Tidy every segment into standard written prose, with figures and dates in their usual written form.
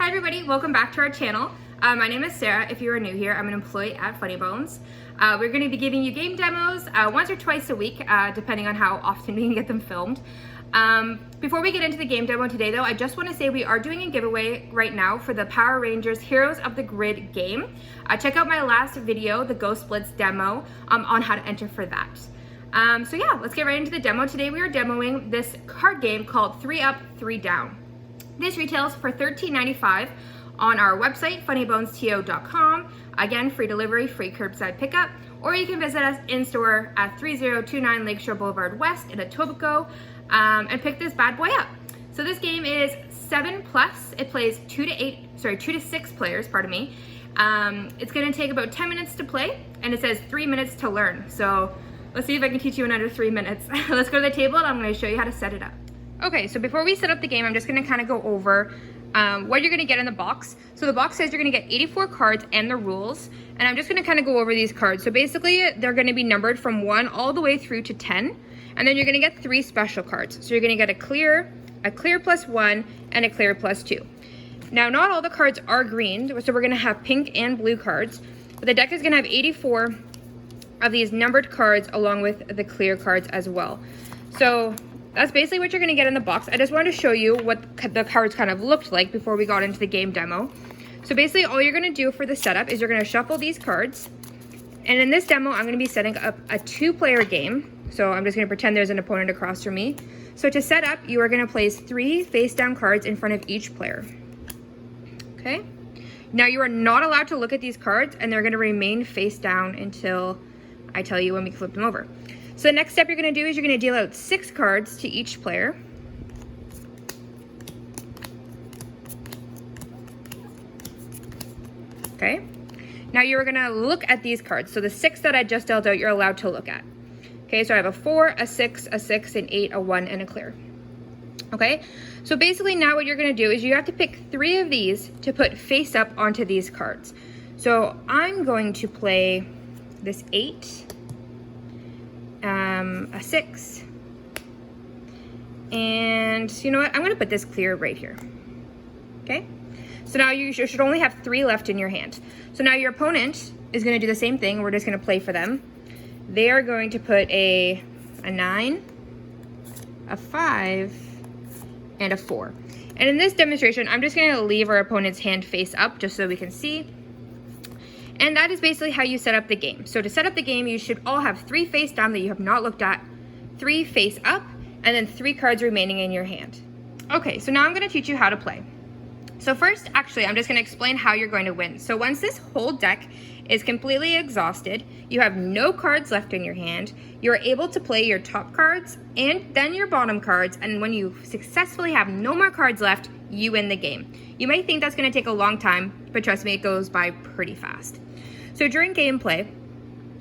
Hi everybody, welcome back to our channel. My name is Sarah. If you are new here, I'm an employee at Funny Bones. We're going to be giving you game demos once or twice a week, depending on how often we can get them filmed. Before we get into the game demo today though, I just want to say we are doing a giveaway right now for the Power Rangers Heroes of the Grid game. Check out my last video, the Ghost Blitz demo, on how to enter for that. So yeah, let's get right into the demo. Today we are demoing this card game called 3 Up, 3 Down. This retails for $13.95 on our website, funnybonesto.com. Again, free delivery, free curbside pickup, or you can visit us in store at 3029 Lakeshore Boulevard West in Etobicoke and pick this bad boy up. So this game is 7+. It plays 2 to 6 players, pardon me. It's gonna take about 10 minutes to play, and it says 3 minutes to learn. So let's see if I can teach you in under 3 minutes. Let's go to the table and I'm gonna show you how to set it up. Okay, so before we set up the game, I'm just gonna kind of go over what you're gonna get in the box. So the box says you're gonna get 84 cards and the rules, and I'm just gonna kind of go over these cards. So basically, they're gonna be numbered from 1 all the way through to 10, and then you're gonna get 3 special cards. So you're gonna get a clear +1, and a clear +2. Now, not all the cards are green, so we're gonna have pink and blue cards, but the deck is gonna have 84 of these numbered cards along with the clear cards as well. So that's basically what you're gonna get in the box. I just wanted to show you what the cards kind of looked like before we got into the game demo. So basically all you're gonna do for the setup is you're gonna shuffle these cards. And in this demo, I'm gonna be setting up a 2-player game. So I'm just gonna pretend there's an opponent across from me. So to set up, you are gonna place 3 face down cards in front of each player. Okay? Now you are not allowed to look at these cards, and they're gonna remain face down until I tell you when we flip them over. So the next step you're gonna do is you're gonna deal out 6 cards to each player. Okay. Now you're gonna look at these cards. So the 6 that I just dealt out, you're allowed to look at. Okay, so I have a 4, a 6, an 8, a 1, and a clear. Okay, so basically now what you're gonna do is you have to pick 3 of these to put face up onto these cards. So I'm going to play this 8, a 6, and you know what, I'm gonna put this clear right here. Okay, so now you should only have 3 left in your hand. So now your opponent is gonna do the same thing. We're just gonna play for them. They are going to put a 9, a 5, and a 4. And in this demonstration, I'm just gonna leave our opponent's hand face up just so we can see. And that is basically how you set up the game. So to set up the game, you should all have 3 face down that you have not looked at, 3 face up, and then 3 cards remaining in your hand. Okay, so now I'm gonna teach you how to play. So first, actually, I'm just gonna explain how you're going to win. So once this whole deck is completely exhausted, you have no cards left in your hand, you're able to play your top cards and then your bottom cards, and when you successfully have no more cards left, you win the game. You might think that's gonna take a long time, but trust me, it goes by pretty fast. So during gameplay,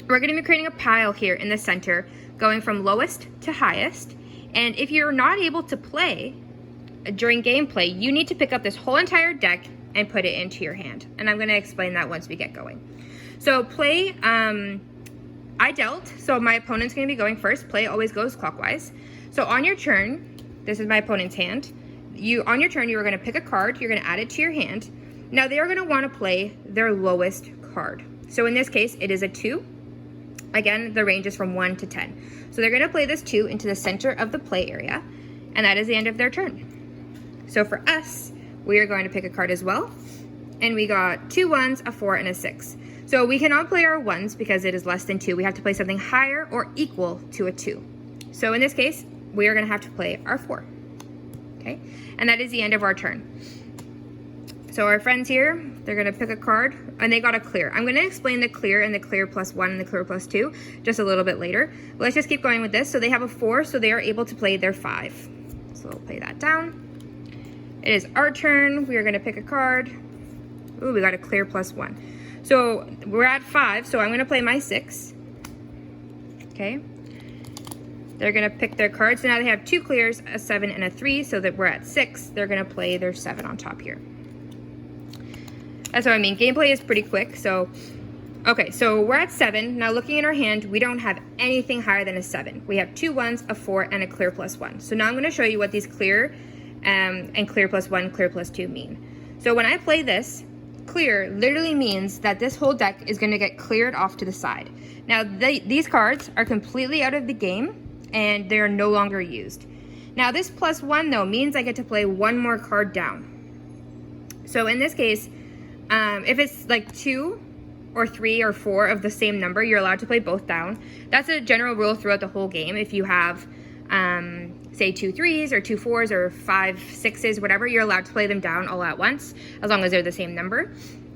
we're gonna be creating a pile here in the center, going from lowest to highest, and if you're not able to play during gameplay, you need to pick up this whole entire deck and put it into your hand. And I'm gonna explain that once we get going. So play, I dealt, so my opponent's gonna be going first. Play always goes clockwise. So on your turn, this is my opponent's hand. On your turn, you are gonna pick a card, you're gonna add it to your hand. Now they are gonna wanna play their lowest card. So in this case, it is a 2. Again, the range is from 1 to 10. So they're gonna play this 2 into the center of the play area, and that is the end of their turn. So for us, we are going to pick a card as well, and we got 2 1s, a 4, and a 6. So we cannot play our 1s because it is less than 2. We have to play something higher or equal to a 2. So in this case, we are gonna have to play our 4, okay? And that is the end of our turn. So our friends here, they're gonna pick a card, and they got a clear. I'm gonna explain the clear and the clear +1 and the clear +2 just a little bit later. But let's just keep going with this. So they have a 4, so they are able to play their 5. So we'll play that down. It is our turn. We are gonna pick a card. Ooh, we got a clear +1. So we're at 5, so I'm gonna play my 6. Okay. They're gonna pick their cards. So now they have 2 clears, a 7 and a 3, so that we're at 6. They're gonna play their 7 on top here. That's what I mean. Gameplay is pretty quick. So, okay, so we're at 7. Now looking in our hand, we don't have anything higher than a 7. We have 2 1s, a 4, and a clear +1. So now I'm gonna show you what these clear and clear +1, clear +2 mean. So when I play this, clear literally means that this whole deck is going to get cleared off to the side. Now, these cards are completely out of the game, and they are no longer used. Now, this +1, though, means I get to play one more card down. So in this case, if it's like 2 or 3 or 4 of the same number, you're allowed to play both down. That's a general rule throughout the whole game. If you have, say, 2 3s or 2 4s or 5 6s, whatever, you're allowed to play them down all at once, as long as they're the same number.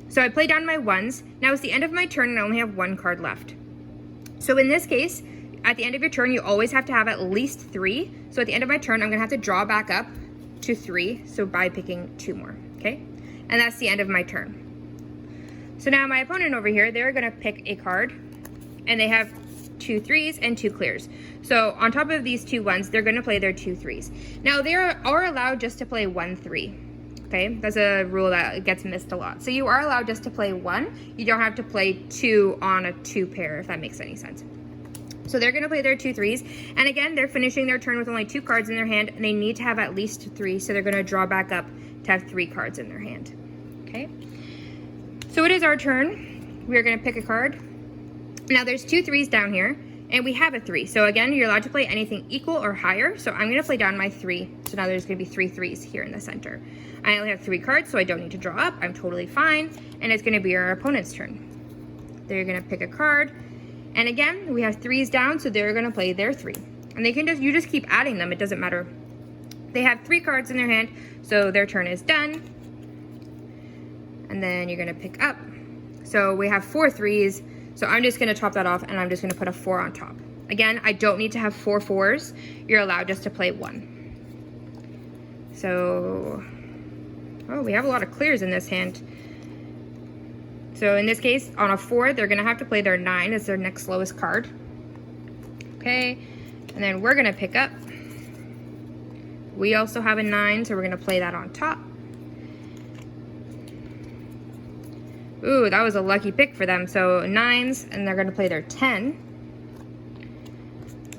So I play down my 1s. Now it's the end of my turn, and I only have 1 card left. So in this case, at the end of your turn, you always have to have at least 3. So at the end of my turn, I'm going to have to draw back up to 3, so by picking 2 more, okay? And that's the end of my turn. So now my opponent over here, they're going to pick a card, and they have 2 3s and 2 clears. So on top of these 2 1s, they're going to play their 2 3s. Now they are allowed just to play 1 3. Okay, that's a rule that gets missed a lot. So you are allowed just to play 1. You don't have to play 2 on a 2 pair, if that makes any sense. So they're going to play their 2 3s. And again, they're finishing their turn with only 2 cards in their hand, and they need to have at least 3. So they're going to draw back up to have 3 cards in their hand. Okay. So it is our turn. We're going to pick a card. Now there's 2 3s down here, and we have a 3. So again, you're allowed to play anything equal or higher. So I'm going to play down my 3. So now there's going to be 3 3s here in the center. I only have 3 cards, so I don't need to draw up. I'm totally fine. And it's going to be our opponent's turn. They're going to pick a card. And again, we have 3s down, so they're going to play their 3. And they can you just keep adding them. It doesn't matter. They have 3 cards in their hand, so their turn is done. And then you're going to pick up. So we have 4 3s. So I'm just going to top that off, and I'm just going to put a 4 on top. Again, I don't need to have 4 4s. You're allowed just to play 1. So, oh, we have a lot of clears in this hand. So in this case, on a 4, they're going to have to play their 9 as their next lowest card. Okay, and then we're going to pick up. We also have a 9, so we're going to play that on top. Ooh, that was a lucky pick for them. So 9s, and they're going to play their 10.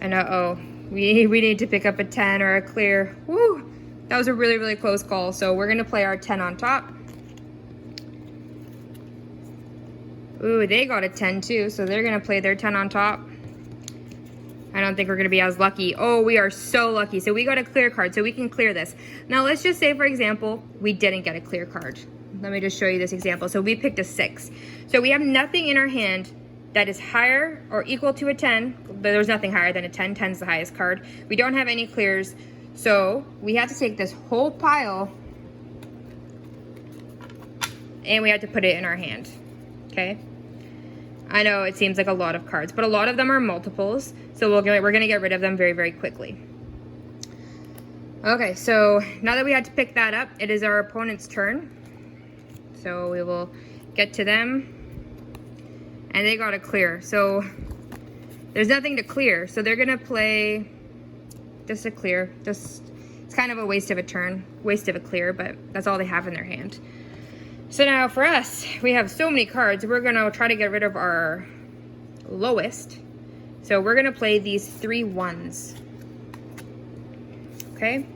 And uh-oh, we need to pick up a 10 or a clear. Woo, that was a really, really close call. So we're going to play our 10 on top. Ooh, they got a 10 too, so they're going to play their 10 on top. I don't think we're going to be as lucky. Oh, we are so lucky. So we got a clear card, so we can clear this. Now let's just say, for example, we didn't get a clear card. Let me just show you this example. So we picked a 6. So we have nothing in our hand that is higher or equal to a 10. There's nothing higher than a 10. 10 is the highest card. We don't have any clears. So we have to take this whole pile and we have to put it in our hand. Okay? I know it seems like a lot of cards, but a lot of them are multiples. So we're going to get rid of them very, very quickly. Okay, so now that we had to pick that up, it is our opponent's turn. So we will get to them. And they got a clear. So there's nothing to clear. So they're going to play just a clear. It's kind of a waste of a turn. Waste of a clear, but that's all they have in their hand. So now for us, we have so many cards. We're going to try to get rid of our lowest. So we're going to play these 3 1s. Okay?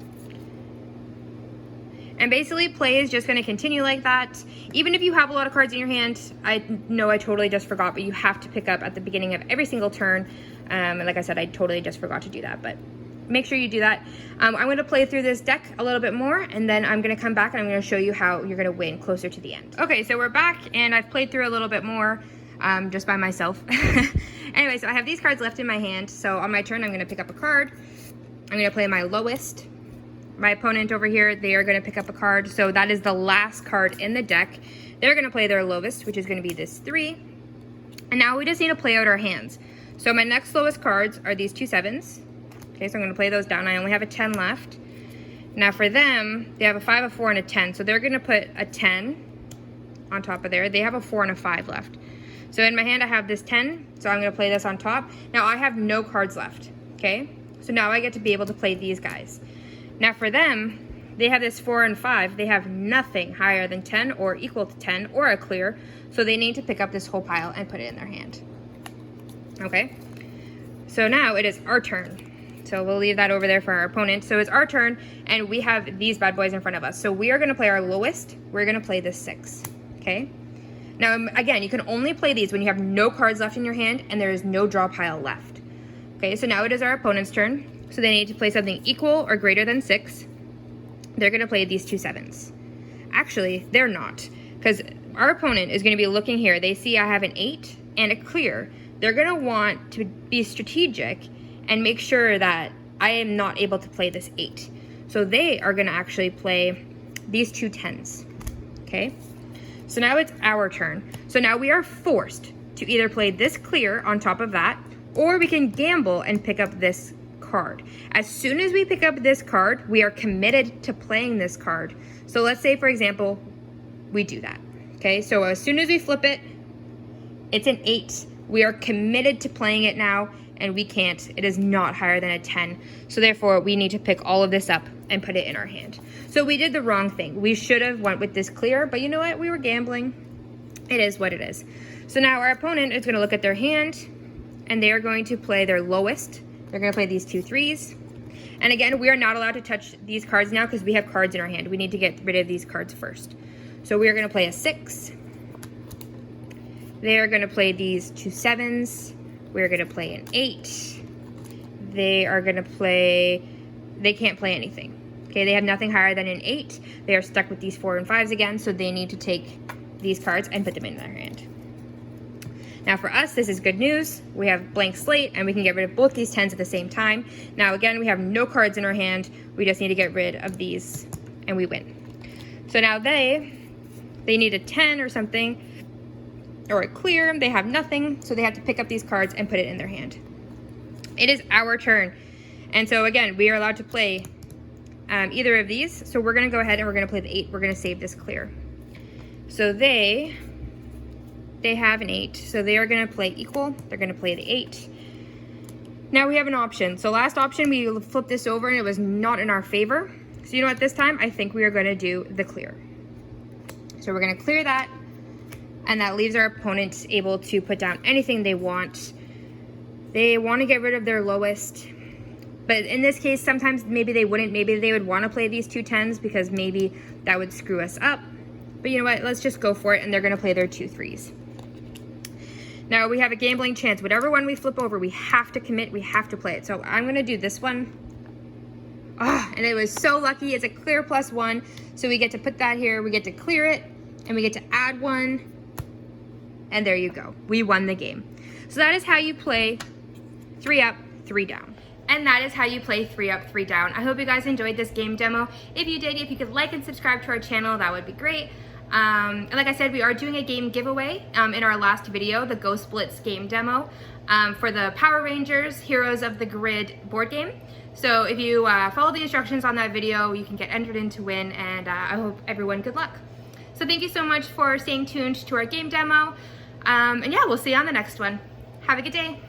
And basically, play is just going to continue like that. Even if you have a lot of cards in your hand, I know I totally just forgot, but you have to pick up at the beginning of every single turn. And like I said, I totally just forgot to do that, but make sure you do that. I'm going to play through this deck a little bit more, and then I'm going to come back and I'm going to show you how you're going to win closer to the end. Okay, so we're back, and I've played through a little bit more just by myself. Anyway, so I have these cards left in my hand. So on my turn, I'm going to pick up a card. I'm going to play my lowest. My opponent over here, they are going to pick up a card. So that is the last card in the deck. They're going to play their lowest, which is going to be this 3. And now we just need to play out our hands. So my next lowest cards are these 2 7s. Okay, so I'm going to play those down. I only have a 10 left. Now for them, they have a 5, a 4, and a 10. So they're going to put a 10 on top of there. They have a 4 and a 5 left. So in my hand, I have this 10. So I'm going to play this on top. Now I have no cards left. Okay, so now I get to be able to play these guys. Now for them, they have this 4 and 5. They have nothing higher than 10 or equal to 10 or a clear. So they need to pick up this whole pile and put it in their hand. Okay, so now it is our turn. So we'll leave that over there for our opponent. So it's our turn, and we have these bad boys in front of us. So we are going to play our lowest. We're going to play the 6, okay? Now, again, you can only play these when you have no cards left in your hand and there is no draw pile left. Okay, so now it is our opponent's turn. So they need to play something equal or greater than 6. They're going to play these 2 7s. Actually, they're not, because our opponent is going to be looking here. They see I have an 8 and a clear. They're going to want to be strategic and make sure that I am not able to play this 8. So they are going to actually play these 2 10s, okay? So now it's our turn. So now we are forced to either play this clear on top of that, or we can gamble and pick up this card. As soon as we pick up this card, we are committed to playing this card. So let's say, for example, we do that, okay? So as soon as we flip it, it's an 8. We are committed to playing it now, and we can't. It is not higher than a 10. So therefore, we need to pick all of this up and put it in our hand. So we did the wrong thing. We should have went with this clear, but you know what? We were gambling. It is what it is. So now our opponent is going to look at their hand, and they are going to play their lowest. They're going to play these 2 3s. And again, we are not allowed to touch these cards now because we have cards in our hand. We need to get rid of these cards first. So we are going to play a 6. They are going to play these 2 7s. We're going to play an 8. They are going to play, they can't play anything. Okay, they have nothing higher than an 8. They are stuck with these 4 and 5s again, so they need to take these cards and put them in their hand. Now for us, this is good news. We have blank slate, and we can get rid of both these 10s at the same time. Now again, we have no cards in our hand. We just need to get rid of these, and we win. So now they need a 10 or something, or a clear. They have nothing, so they have to pick up these cards and put it in their hand. It is our turn. And so again, we are allowed to play either of these. So we're going to go ahead and we're going to play the 8. We're going to save this clear. So they have an 8. So they are going to play equal. They're going to play the 8. Now we have an option. So last option, we flipped this over and it was not in our favor. So you know what, this time I think we are going to do the clear. So we're going to clear that. And that leaves our opponent able to put down anything they want. They want to get rid of their lowest. But in this case, sometimes maybe they wouldn't. Maybe they would want to play these 2 10s because maybe that would screw us up. But you know what? Let's just go for it. And they're going to play their 2 3s. Now we have a gambling chance. Whatever one we flip over, we have to commit. We have to play it. So I'm going to do this one. And it was so lucky. It's a clear +1. So we get to put that here. We get to clear it. And we get to add 1. And there you go. We won the game. So that is how you play 3 up, 3 down. And that is how you play 3 up, 3 down. I hope you guys enjoyed this game demo. If you did, if you could like and subscribe to our channel, that would be great. And like I said, we are doing a game giveaway in our last video, the Go Splits game demo, for the Power Rangers Heroes of the Grid board game. So if you follow the instructions on that video, you can get entered in to win, and I hope everyone good luck. So thank you so much for staying tuned to our game demo. And yeah, we'll see you on the next one. Have a good day.